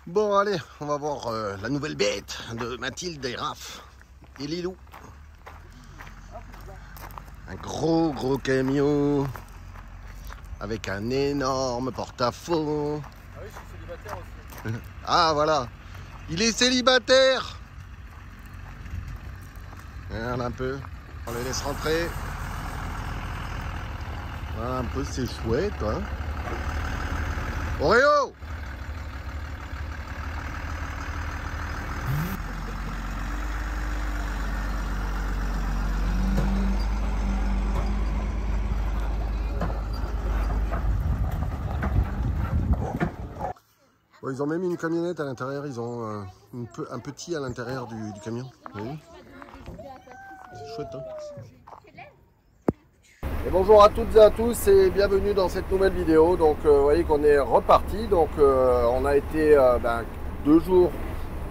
Bon, allez, on va voir la nouvelle bête de Mathilde et Raph et Lilou. Un gros camion avec un énorme porte-à-faux. Ah oui, je suis célibataire aussi. Ah, voilà, il est célibataire. Regarde un peu, on les laisse rentrer. Voilà un peu, c'est chouette, hein. Oreo! Bon, ils ont même une camionnette à l'intérieur, ils ont un petit à l'intérieur du camion. Vous voyez ? C'est chouette, hein. Et bonjour à toutes et à tous et bienvenue dans cette nouvelle vidéo. Donc vous voyez qu'on est reparti. Donc on a été 2 jours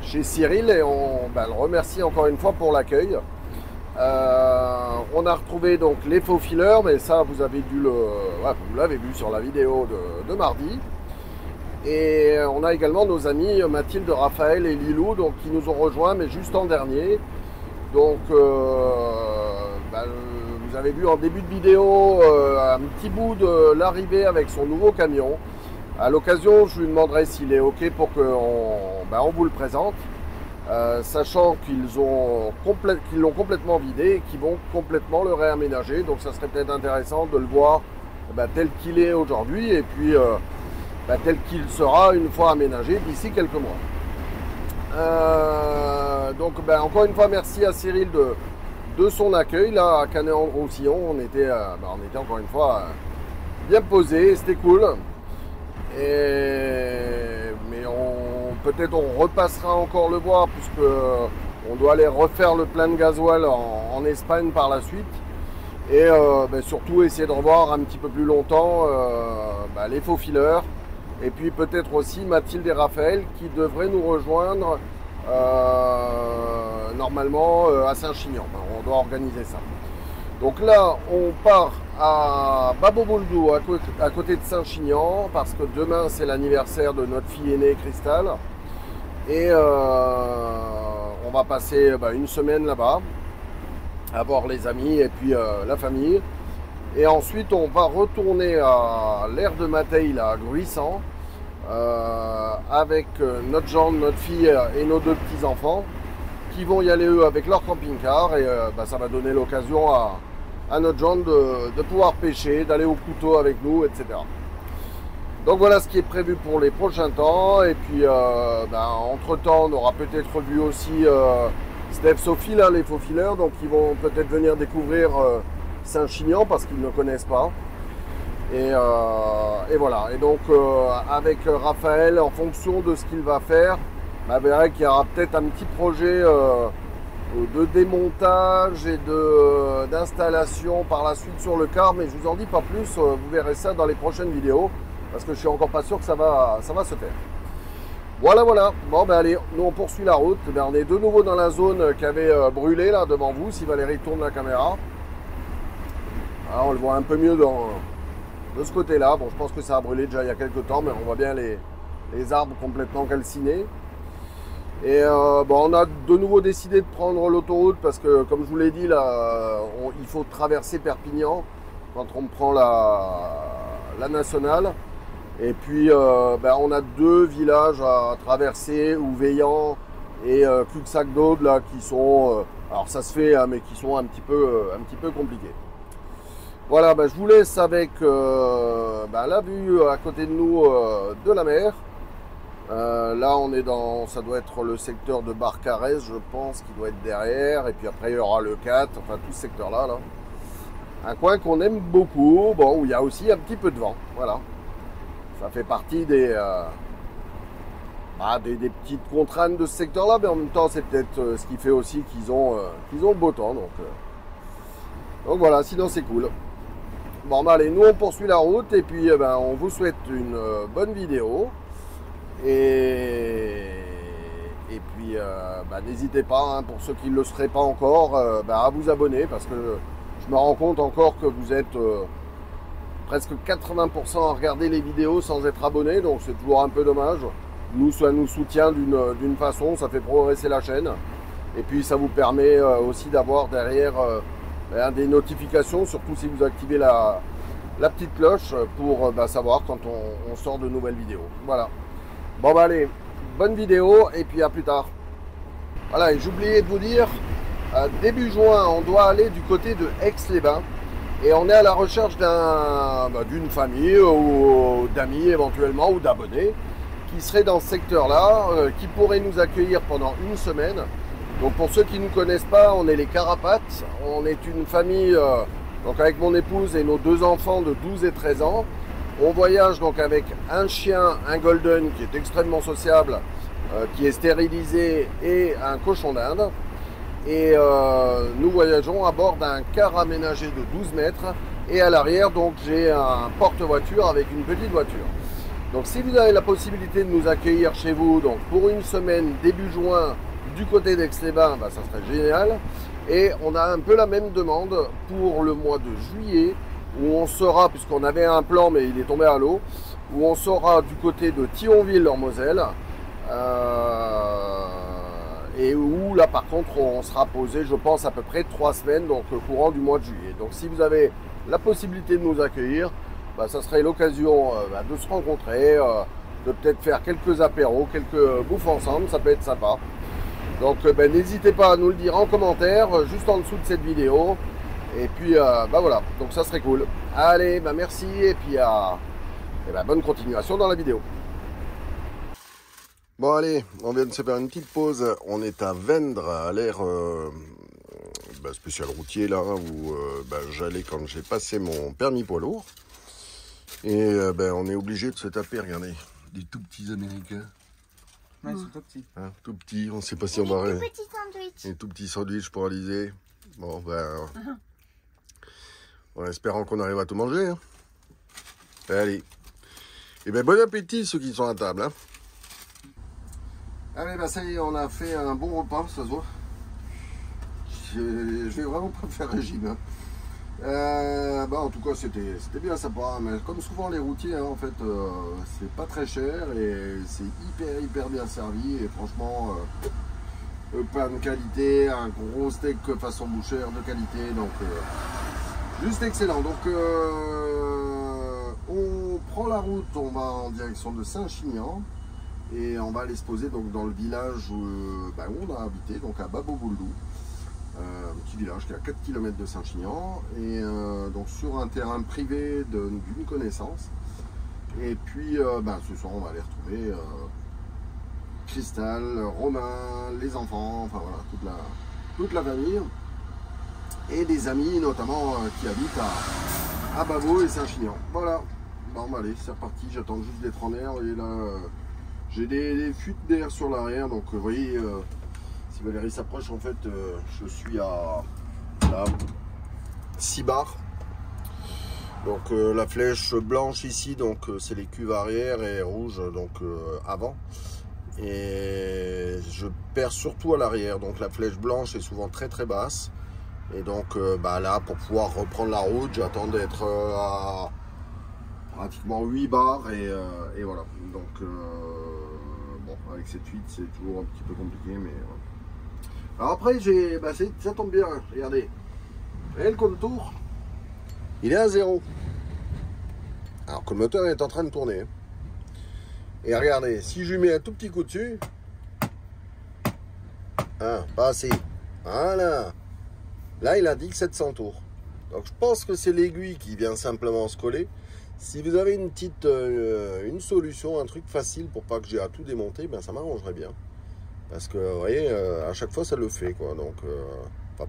chez Cyril et on le remercie encore une fois pour l'accueil. On a retrouvé donc les faux fileurs, mais ça vous avez dû vous l'avez vu sur la vidéo de mardi. Et on a également nos amis Mathilde, Raphaël et Lilou donc, qui nous ont rejoints, mais juste en dernier. Donc vous avez vu en début de vidéo un petit bout de l'arrivée avec son nouveau camion. À l'occasion, je lui demanderai s'il est OK pour qu'on vous le présente, sachant qu'ils l'ont complètement vidé et qu'ils vont complètement le réaménager. Donc ça serait peut-être intéressant de le voir tel qu'il est aujourd'hui et puis tel qu'il sera une fois aménagé d'ici quelques mois. Donc encore une fois, merci à Cyril de son accueil là à Canet-en-Roussillon. On était encore une fois bien posé, c'était cool. Mais peut-être on repassera encore le voir puisque on doit aller refaire le plein de gasoil en Espagne par la suite. Et surtout essayer de revoir un petit peu plus longtemps les faux fileurs. Et puis peut-être aussi Mathilde et Raphaël qui devraient nous rejoindre normalement à Saint-Chinian. On doit organiser ça. Donc là, on part à Baboboldou, à côté de Saint-Chinian, parce que demain c'est l'anniversaire de notre fille aînée Cristal. Et on va passer une semaine là-bas, à voir les amis et puis la famille. Et ensuite, on va retourner à l'aire de Mateil, à Gruissant, avec notre gendre, notre fille et nos 2 petits-enfants, qui vont y aller eux avec leur camping-car. Et ça va donner l'occasion à notre gendre de pouvoir pêcher, d'aller au couteau avec nous, etc. Donc voilà ce qui est prévu pour les prochains temps. Et puis, entre-temps, on aura peut-être vu aussi Steph, Sophie, là, les faux fileurs, donc ils vont peut-être venir découvrir Saint-Chinian parce qu'ils ne connaissent pas. Et voilà. Et donc avec Raphaël, en fonction de ce qu'il va faire, vous verrez qu'il y aura peut-être un petit projet de démontage et d'installation par la suite sur le car, mais je vous en dis pas plus. Vous verrez ça dans les prochaines vidéos parce que je suis encore pas sûr que ça va se faire. Voilà. Bon allez, nous on poursuit la route. On est de nouveau dans la zone qui avait brûlé là devant vous. Si Valérie tourne la caméra. Alors, on le voit un peu mieux de ce côté-là. Bon, je pense que ça a brûlé déjà il y a quelques temps, mais on voit bien les arbres complètement calcinés. Et on a de nouveau décidé de prendre l'autoroute parce que, comme je vous l'ai dit, là, il faut traverser Perpignan quand on prend la nationale. Et puis, on a 2 villages à traverser, Ouveillan et Cul-de-Sac d'Aude, là, qui sont... alors, ça se fait, hein, mais qui sont un petit peu compliqués. Voilà, je vous laisse avec la vue à côté de nous de la mer. Là, on est ça doit être le secteur de Barcarès, je pense, qui doit être derrière. Et puis après, il y aura le 4, enfin tout ce secteur-là. Là. Un coin qu'on aime beaucoup, où il y a aussi un petit peu de vent. Voilà. Ça fait partie des petites contraintes de ce secteur-là, mais en même temps, c'est peut-être ce qui fait aussi qu'ils ont le beau temps. Donc voilà, sinon c'est cool. Bon, allez, nous on poursuit la route et puis on vous souhaite une bonne vidéo. Et puis n'hésitez pas, hein, pour ceux qui ne le seraient pas encore, à vous abonner parce que je me rends compte encore que vous êtes presque 80% à regarder les vidéos sans être abonné, donc c'est toujours un peu dommage. Nous, ça nous soutient d'une façon, ça fait progresser la chaîne. Et puis ça vous permet aussi d'avoir derrière des notifications, surtout si vous activez la petite cloche pour savoir quand on sort de nouvelles vidéos. Voilà. Bon bah allez, bonne vidéo et puis à plus tard. Voilà, et j'oubliais de vous dire, début juin, on doit aller du côté de Aix-les-Bains. Et on est à la recherche d'une famille ou d'amis éventuellement ou d'abonnés qui seraient dans ce secteur-là, qui pourraient nous accueillir pendant une semaine. Donc pour ceux qui ne nous connaissent pas, on est les Carapates. On est une famille donc avec mon épouse et nos 2 enfants de 12 et 13 ans. On voyage donc avec un chien, un golden qui est extrêmement sociable, qui est stérilisé et un cochon d'Inde. Et nous voyageons à bord d'un car aménagé de 12 mètres. Et à l'arrière, donc j'ai un porte-voiture avec une petite voiture. Donc si vous avez la possibilité de nous accueillir chez vous, donc pour une semaine début juin du côté d'Aix-les-Bains, ça serait génial. Et on a un peu la même demande pour le mois de juillet, où on sera, puisqu'on avait un plan mais il est tombé à l'eau, où on sera du côté de Thionville en Moselle. Et où là par contre on sera posé, je pense, à peu près 3 semaines, donc au courant du mois de juillet. Donc si vous avez la possibilité de nous accueillir, ça serait l'occasion de se rencontrer, de peut-être faire quelques apéros, quelques bouffes ensemble, ça peut être sympa. Donc n'hésitez pas à nous le dire en commentaire, juste en dessous de cette vidéo. Et puis voilà, donc ça serait cool. Allez, merci et puis bonne continuation dans la vidéo. Bon allez, on vient de se faire une petite pause. On est à Vendre, à l'air spécial routier là, où j'allais quand j'ai passé mon permis poids lourd. Et on est obligé de se taper, regardez, des tout petits Américains. Ouais, ils sont tout petits. Hein, tout petits, on ne sait pas si on va... Des tout petits sandwichs. Des tout petits sandwichs pour Alizé. Bon, en espérant qu'on arrive à tout manger. Hein. Allez. Et bon appétit ceux qui sont à table. Hein. Allez, ça y est, on a fait un bon repas, ça se voit. Je vais vraiment pas faire régime. Hein. En tout cas, c'était bien sympa, mais comme souvent les routiers, hein, en fait, c'est pas très cher et c'est hyper bien servi. Et franchement, pain de qualité, un gros steak façon bouchère de qualité, donc juste excellent. Donc, on prend la route, on va en direction de Saint-Chinian. Et on va aller se poser donc, dans le village où on a habité, donc à Babo-Bouldou. Un petit village qui est à 4 km de Saint-Chinian. Et donc sur un terrain privé d'une connaissance. Et puis ce soir on va aller retrouver Cristal, Romain, les enfants, enfin voilà, toute la famille. Et des amis notamment qui habitent à Babo et Saint-Chinian. Voilà. Bon allez, c'est reparti, j'attends juste d'être en air. Et là... j'ai des fuites d'air sur l'arrière, donc vous voyez, si Valérie s'approche, en fait, je suis à 6 bars. Donc la flèche blanche ici, donc c'est les cuves arrière et rouge, donc avant. Et je perds surtout à l'arrière, donc la flèche blanche est souvent très basse. Et donc là, pour pouvoir reprendre la route, j'attends d'être à pratiquement 8 bars et voilà. Donc avec cette fuite, c'est toujours un petit peu compliqué, mais voilà. Alors après, ça tombe bien, regardez. Vous voyez le contour, il est à 0. Alors que le moteur est en train de tourner. Et regardez, si je lui mets un tout petit coup dessus, pas assez. Voilà. Là, il indique 700 tours. Donc je pense que c'est l'aiguille qui vient simplement se coller. Si vous avez une petite une solution, un truc facile pour pas que j'ai à tout démonter, ça m'arrangerait bien. Parce que vous voyez, à chaque fois ça le fait quoi. Donc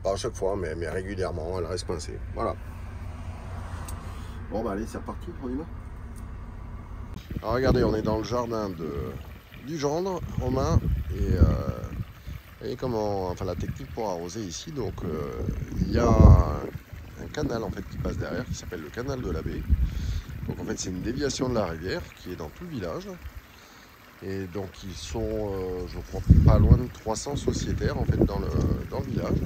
pas à chaque fois, mais régulièrement, elle reste coincée. Voilà. Bon allez, c'est reparti, on y va. Alors regardez, on est dans le jardin du gendre, Romain, et vous voyez comment, la technique pour arroser ici. Donc il y a un canal en fait qui passe derrière, qui s'appelle le canal de la baie. Donc en fait c'est une déviation de la rivière qui est dans tout le village. Et donc ils sont, je crois, pas loin de 300 sociétaires en fait dans le village.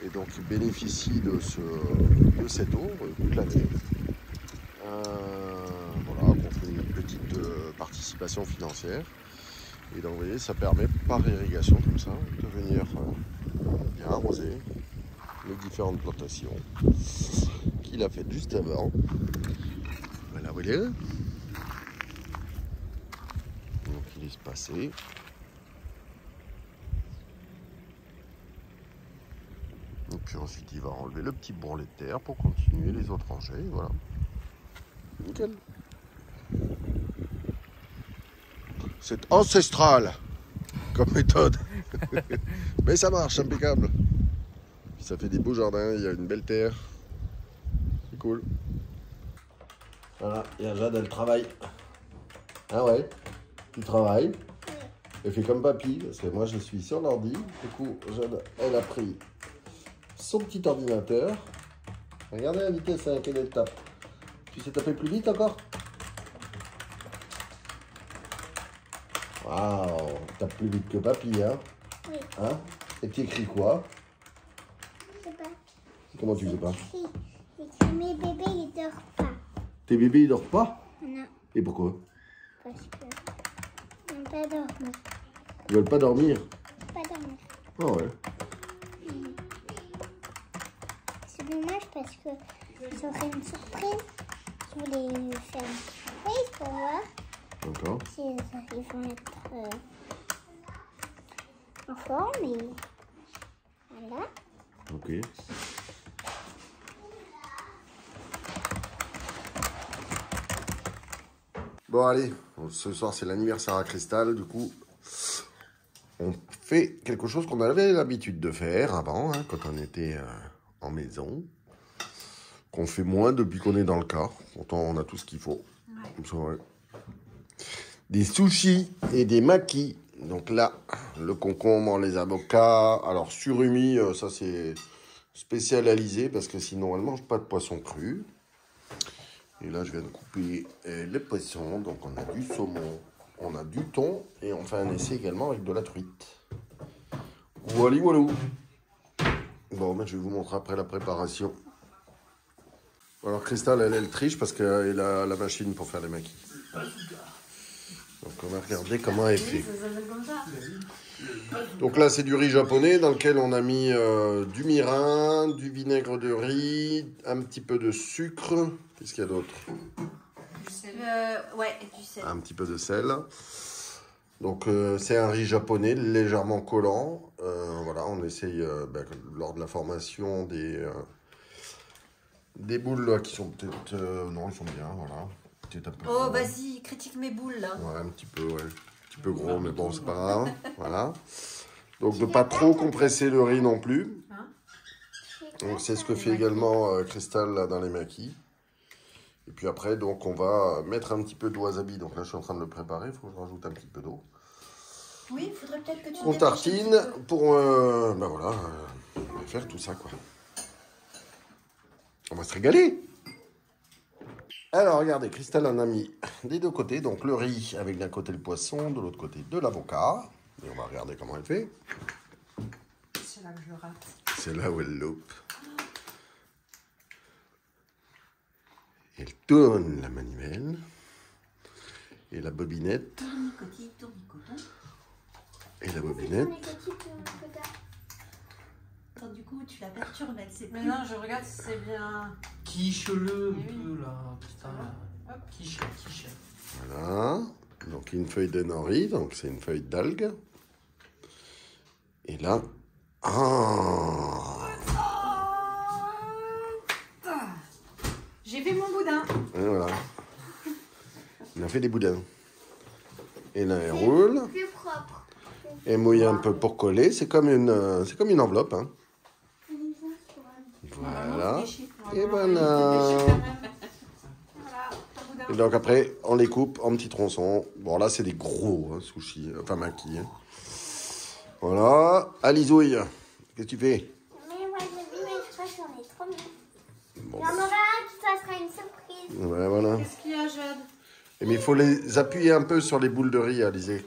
Et donc ils bénéficient de cette eau toute l'année. Voilà, on fait une petite participation financière. Et donc vous voyez, ça permet par irrigation comme ça de venir bien arroser les différentes plantations qu'il a faites juste avant. Voilà, voilà. Donc il est espacé. Et puis ensuite il va enlever le petit bourrelet de terre pour continuer les autres rangées. Voilà. Nickel. C'est ancestral comme méthode. Mais ça marche, impeccable. Puis ça fait des beaux jardins, il y a une belle terre. C'est cool. Voilà, il y a Jade, elle travaille. Ah ouais, tu travailles. Elle fait comme papy, parce que moi je suis sur l'ordi. Du coup, Jade, elle a pris son petit ordinateur. Regardez la vitesse à laquelle elle tape. Tu sais taper plus vite encore? Waouh, tape plus vite que papy, hein? Oui. Hein? Et tu écris quoi? Je sais pas. Comment tu sais pas? J'écris mes bébés, ils dorment pas. Tes bébés, ils dorment pas? Non, Et pourquoi? parce que ils n'ont pas dormi. Ils veulent pas dormir? Pas dormir. Ah ouais. C'est dommage parce que ils auraient une surprise. Je voulais faire une surprise pour voir D'accord. si ils vont être en forme. Et voilà. Ok. Bon allez, ce soir c'est l'anniversaire à Cristal, du coup on fait quelque chose qu'on avait l'habitude de faire avant, hein, quand on était en maison, qu'on fait moins depuis qu'on est dans le car, pourtant on a tout ce qu'il faut. Ouais. Ça, ouais. Des sushis et des makis, donc là le concombre, les avocats, alors surimi, ça c'est spécial Alizée parce que sinon elle mange pas de poisson cru. Et là, je viens de couper les poissons. Donc, on a du saumon, on a du thon. Et on fait un essai également avec de la truite. Voilà, voilà. Bon, mais je vais vous montrer après la préparation. Alors, Cristal, elle triche parce qu'elle a la machine pour faire les maquis. Donc, on va regarder comment elle fait. Donc là, c'est du riz japonais dans lequel on a mis du mirin, du vinaigre de riz, un petit peu de sucre. Qu'est-ce qu'il y a d'autre? Du sel. Ouais, du sel. Un petit peu de sel. Donc c'est un riz japonais légèrement collant. Voilà, on essaye lors de la formation des boules là, qui sont peut-être... non, ils sont bien, voilà. Peut-être un peu Oh, gros. vas-y, critique mes boules là. Ouais, un petit peu, ouais. Un petit peu gros, mais bon, c'est pas grave. Voilà. Donc de pas trop compresser le riz non plus. Hein? Donc c'est ce que fait également Cristal là, dans les maquis. Et puis après, donc on va mettre un petit peu de wasabi. Donc là, je suis en train de le préparer. Il faut que je rajoute un petit peu d'eau. Oui, il faudrait peut-être que tu On dépêches un petit tartine peu. pour faire tout ça, quoi. On va se régaler. Alors, regardez, Cristal en a mis des deux côtés. Donc le riz avec d'un côté le poisson, de l'autre côté de l'avocat. Et on va regarder comment elle fait. C'est là que je rate. C'est là où elle loupe. Elle tourne la manivelle et la bobinette Tournicoton. et la bobinette. Attends, du coup, tu la perturbes, elle sait Mais plus. non, je regarde si c'est bien. Quiche-le un peu là, putain. Hop, quiche. Voilà. Donc une feuille de nori, donc c'est une feuille d'algue. Et là, J'ai fait mon boudin. et voilà. On a fait des boudins. Et là, elle roule. Plus propre. Et mouille un peu pour coller. C'est comme une enveloppe. Hein. Voilà. Et voilà. Et donc après, on les coupe en petits tronçons. Bon, là, c'est des gros sushis, enfin maquis. Hein. Voilà. Alizouille, qu'est-ce que tu fais? Mais moi, je crois que j'en ai trop mis. Bon, Il y en aura un qui ça sera une surprise. ouais, voilà. Qu'est-ce qu'il y a, Jade? Mais il faut les appuyer un peu sur les boules de riz, Alizé,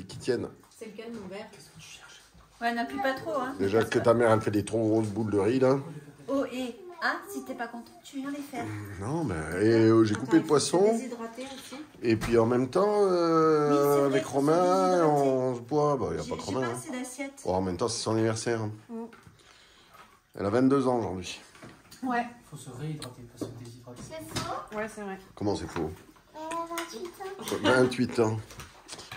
qui tiennent. C'est lequel, mon verre? Qu'est-ce que tu cherches? Ouais, n'appuie pas trop, hein. Déjà que ta mère, elle fait des trop grosses boules de riz, là. Oh, et Ah, si t'es pas content, tu viens les faire. Non, mais j'ai coupé le poisson. Déshydrater aussi. Et puis en même temps, Oui, c'est vrai, avec faut se Romain, déshydrater. on se boit. Bah, il n'y a pas que J'ai Romain. pas Hein. assez d'assiettes. Bon, en même temps, c'est son anniversaire. Hein. Mm. Elle a 22 ans aujourd'hui. Ouais. Faut se réhydrater, pas se déshydrater. C'est faux. Ouais, c'est vrai. Comment c'est faux? 28 ans. 28 ans.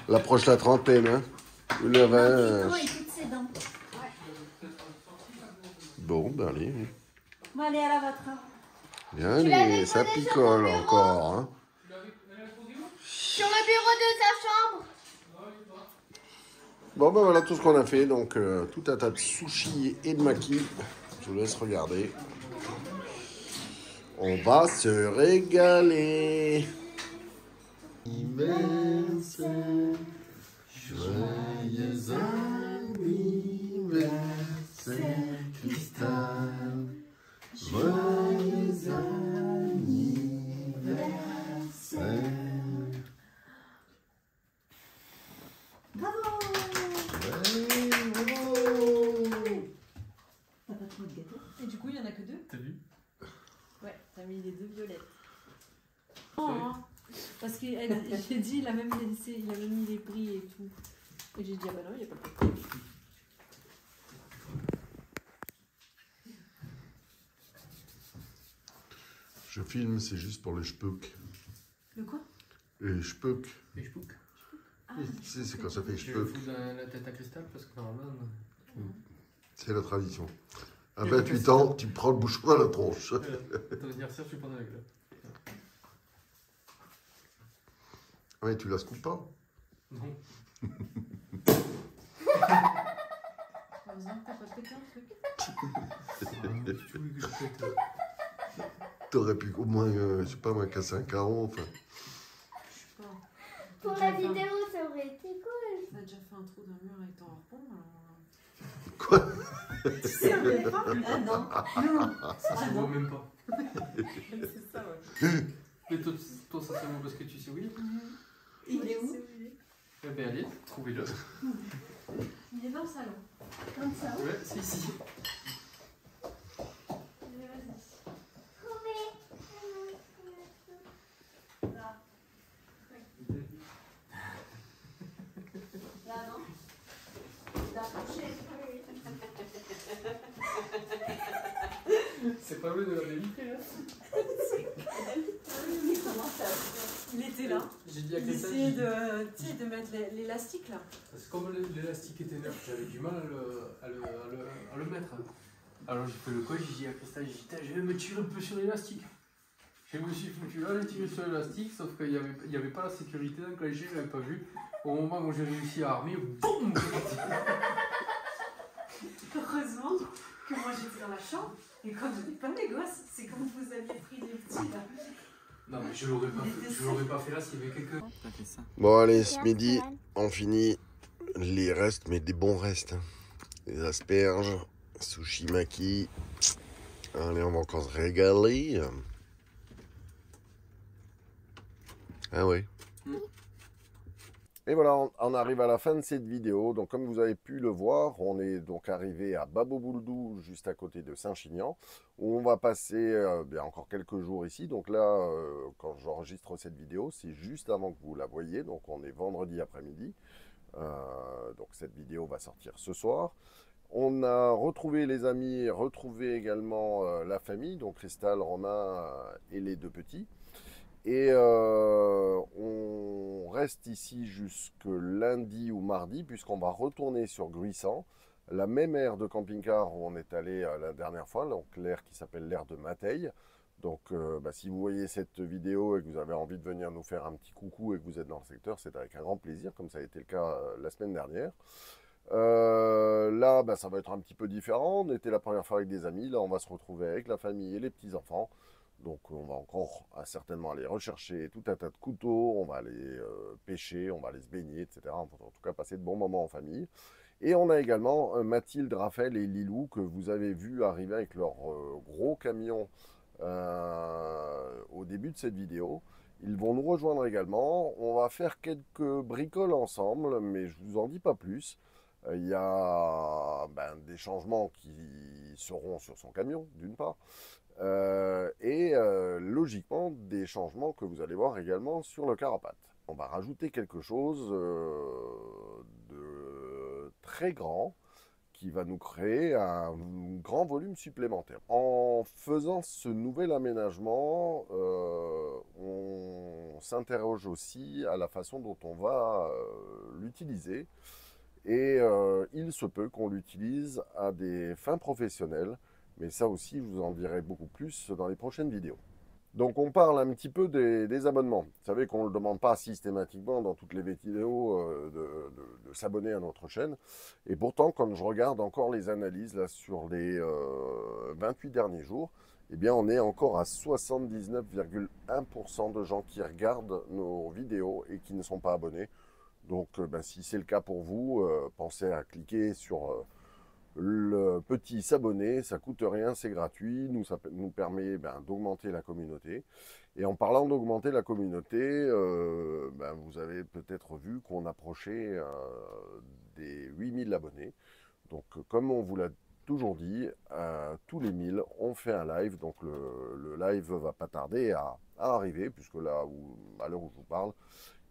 Elle approche la trentaine. Hein. Le 20. Non, et toutes ses dents. Bon, ben allez. Bon, allez, à la vôtre. Hein. Bien, allez, ça picole encore. Hein. Sur le bureau de sa chambre. Bon, ben voilà tout ce qu'on a fait. Donc, tout un tas de sushis et de maquis. Je vous laisse regarder. On va se régaler. Anniversaire, joyeux anniversaire, Cristal. Joyeux anniversaire. Bravo. T'as pas trop de gâteaux. Et du coup, il y en a que 2. T'as vu? Ouais, t'as mis les 2 violettes. Oh, hein. Parce que j'ai dit, il a même mis les prix et tout. Et j'ai dit, ah bah non, il n'y a pas de prix. Je filme, c'est juste pour les chpeuks. Le quoi? Les chpeuks. Et je pouque. Ah, Tu sais, c'est quand ça fait Je vais chpeuk. foutre la tête à cristal parce que normalement. C'est la tradition. À Et 28 le ans, tu prends le bouchon à la tronche. Ton anniversaire, tu prends avec là. Ouais, tu la scoopes pas? Non. heureusement que t'as pas pété un truc. Tu voulais que je pète. T'aurais pu au moins, je sais pas moi, casser un carreau, enfin. Je sais pas. Pour la vidéo, ça aurait été cool. T'as déjà fait un trou d'un mur avec ton harpon. Quoi? Tu sais, on est pas. Ah non. Non. Ça se voit même pas. C'est ça, ouais. Mais toi, ça se voit parce que tu sais où il est. Il est où? Eh ben allez, trouvez-le. Il est dans le salon. Comme ça. Ouais, c'est ici. Là. Là, non? Il a touché. C'est pas vrai de la vérité, là. Il était là. J'ai dit à Il Christelle. essayait de mettre l'élastique là. Parce que comme l'élastique était neuf, j'avais du mal à le mettre. Alors j'ai fait le coin, j'ai dit à Christelle, j'ai dit, je vais me tirer un peu sur l'élastique. Je me suis foutu là, j'ai tiré sur l'élastique, sauf qu'il n'y avait pas la sécurité d'enclencher, je l'avais pas vu. Au moment où j'ai réussi à armer, boum. Heureusement que moi j'étais dans la chambre et quand je n'ai pas mes gosses, c'est quand vous aviez pris les petits là. Non mais je l'aurais pas fait là s'il y avait quelqu'un. T'as fait ça. Bon, allez, ce midi, on finit les restes, mais des bons restes. Hein. Les asperges, sushi maki. Allez, on va encore se régaler. Ah ouais. Et voilà, on arrive à la fin de cette vidéo. Donc comme vous avez pu le voir, on est donc arrivé à Babo-Bouldou, juste à côté de Saint-Chinian, où on va passer bien encore quelques jours ici. Donc là, quand j'enregistre cette vidéo, c'est juste avant que vous la voyiez. Donc on est vendredi après-midi. Donc cette vidéo va sortir ce soir. On a retrouvé les amis, retrouvé également la famille, donc Cristal, Romain et les 2 petits. Et on reste ici jusque lundi ou mardi, puisqu'on va retourner sur Gruissant, la même aire de camping-car où on est allé la dernière fois, donc l'aire qui s'appelle l'aire de Mateille. Donc si vous voyez cette vidéo et que vous avez envie de venir nous faire un petit coucou et que vous êtes dans le secteur, c'est avec un grand plaisir, comme ça a été le cas la semaine dernière. Là, ça va être un petit peu différent. On était la première fois avec des amis, là on va se retrouver avec la famille et les petits-enfants. Donc on va encore certainement aller rechercher tout un tas de couteaux, on va aller pêcher, on va aller se baigner, etc. En tout cas passer de bons moments en famille. Et on a également Mathilde, Raphaël et Lilou que vous avez vu arriver avec leur gros camion au début de cette vidéo. Ils vont nous rejoindre également. On va faire quelques bricoles ensemble, mais je ne vous en dis pas plus. Il y a des changements qui seront sur son camion, d'une part, et logiquement des changements que vous allez voir également sur le carapate. On va rajouter quelque chose de très grand qui va nous créer un grand volume supplémentaire. En faisant ce nouvel aménagement, on s'interroge aussi à la façon dont on va l'utiliser. Et il se peut qu'on l'utilise à des fins professionnelles, mais ça aussi, je vous en dirai beaucoup plus dans les prochaines vidéos. Donc on parle un petit peu des abonnements. Vous savez qu'on ne le demande pas systématiquement dans toutes les vidéos de s'abonner à notre chaîne. Et pourtant, quand je regarde encore les analyses là, sur les 28 derniers jours, eh bien on est encore à 79,1% de gens qui regardent nos vidéos et qui ne sont pas abonnés. Donc si c'est le cas pour vous, pensez à cliquer sur le petit s'abonner, ça coûte rien, c'est gratuit, ça nous permet d'augmenter la communauté. Et en parlant d'augmenter la communauté, vous avez peut-être vu qu'on approchait des 8000 abonnés. Donc comme on vous l'a toujours dit, tous les 1000, on fait un live. Donc le live va pas tarder à arriver, puisque là, à l'heure où je vous parle,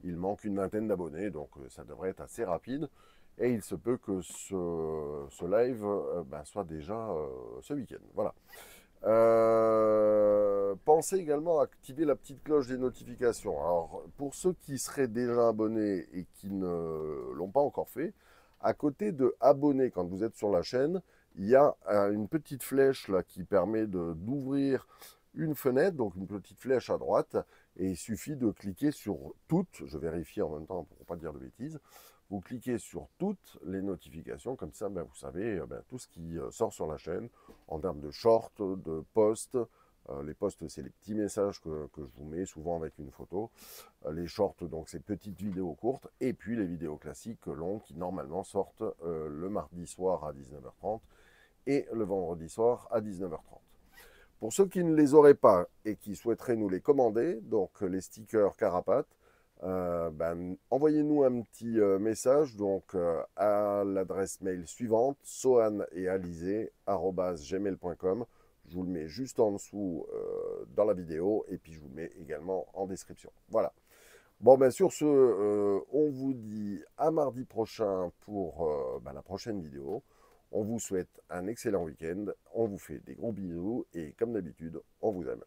il manque une vingtaine d'abonnés, donc ça devrait être assez rapide. Et il se peut que ce live soit déjà ce week-end. Voilà. Pensez également à activer la petite cloche des notifications. Alors, pour ceux qui seraient déjà abonnés et qui ne l'ont pas encore fait, à côté de abonner quand vous êtes sur la chaîne, il y a une petite flèche là, qui permet d'ouvrir une fenêtre, donc une petite flèche à droite, et il suffit de cliquer sur toutes, je vérifie en même temps pour ne pas dire de bêtises, vous cliquez sur toutes les notifications, comme ça vous savez tout ce qui sort sur la chaîne en termes de shorts, de posts. Les posts, c'est les petits messages que je vous mets souvent avec une photo. Les shorts, donc ces petites vidéos courtes, et puis les vidéos classiques longues qui normalement sortent le mardi soir à 19h30 et le vendredi soir à 19h30. Pour ceux qui ne les auraient pas et qui souhaiteraient nous les commander, donc les stickers Carapace, envoyez-nous un petit message donc, à l'adresse mail suivante, sohaneetalizé@gmail.com. Je vous le mets juste en dessous dans la vidéo et puis je vous le mets également en description. Voilà. Bon, sur ce, on vous dit à mardi prochain pour la prochaine vidéo. On vous souhaite un excellent week-end. On vous fait des gros bisous et comme d'habitude, on vous aime.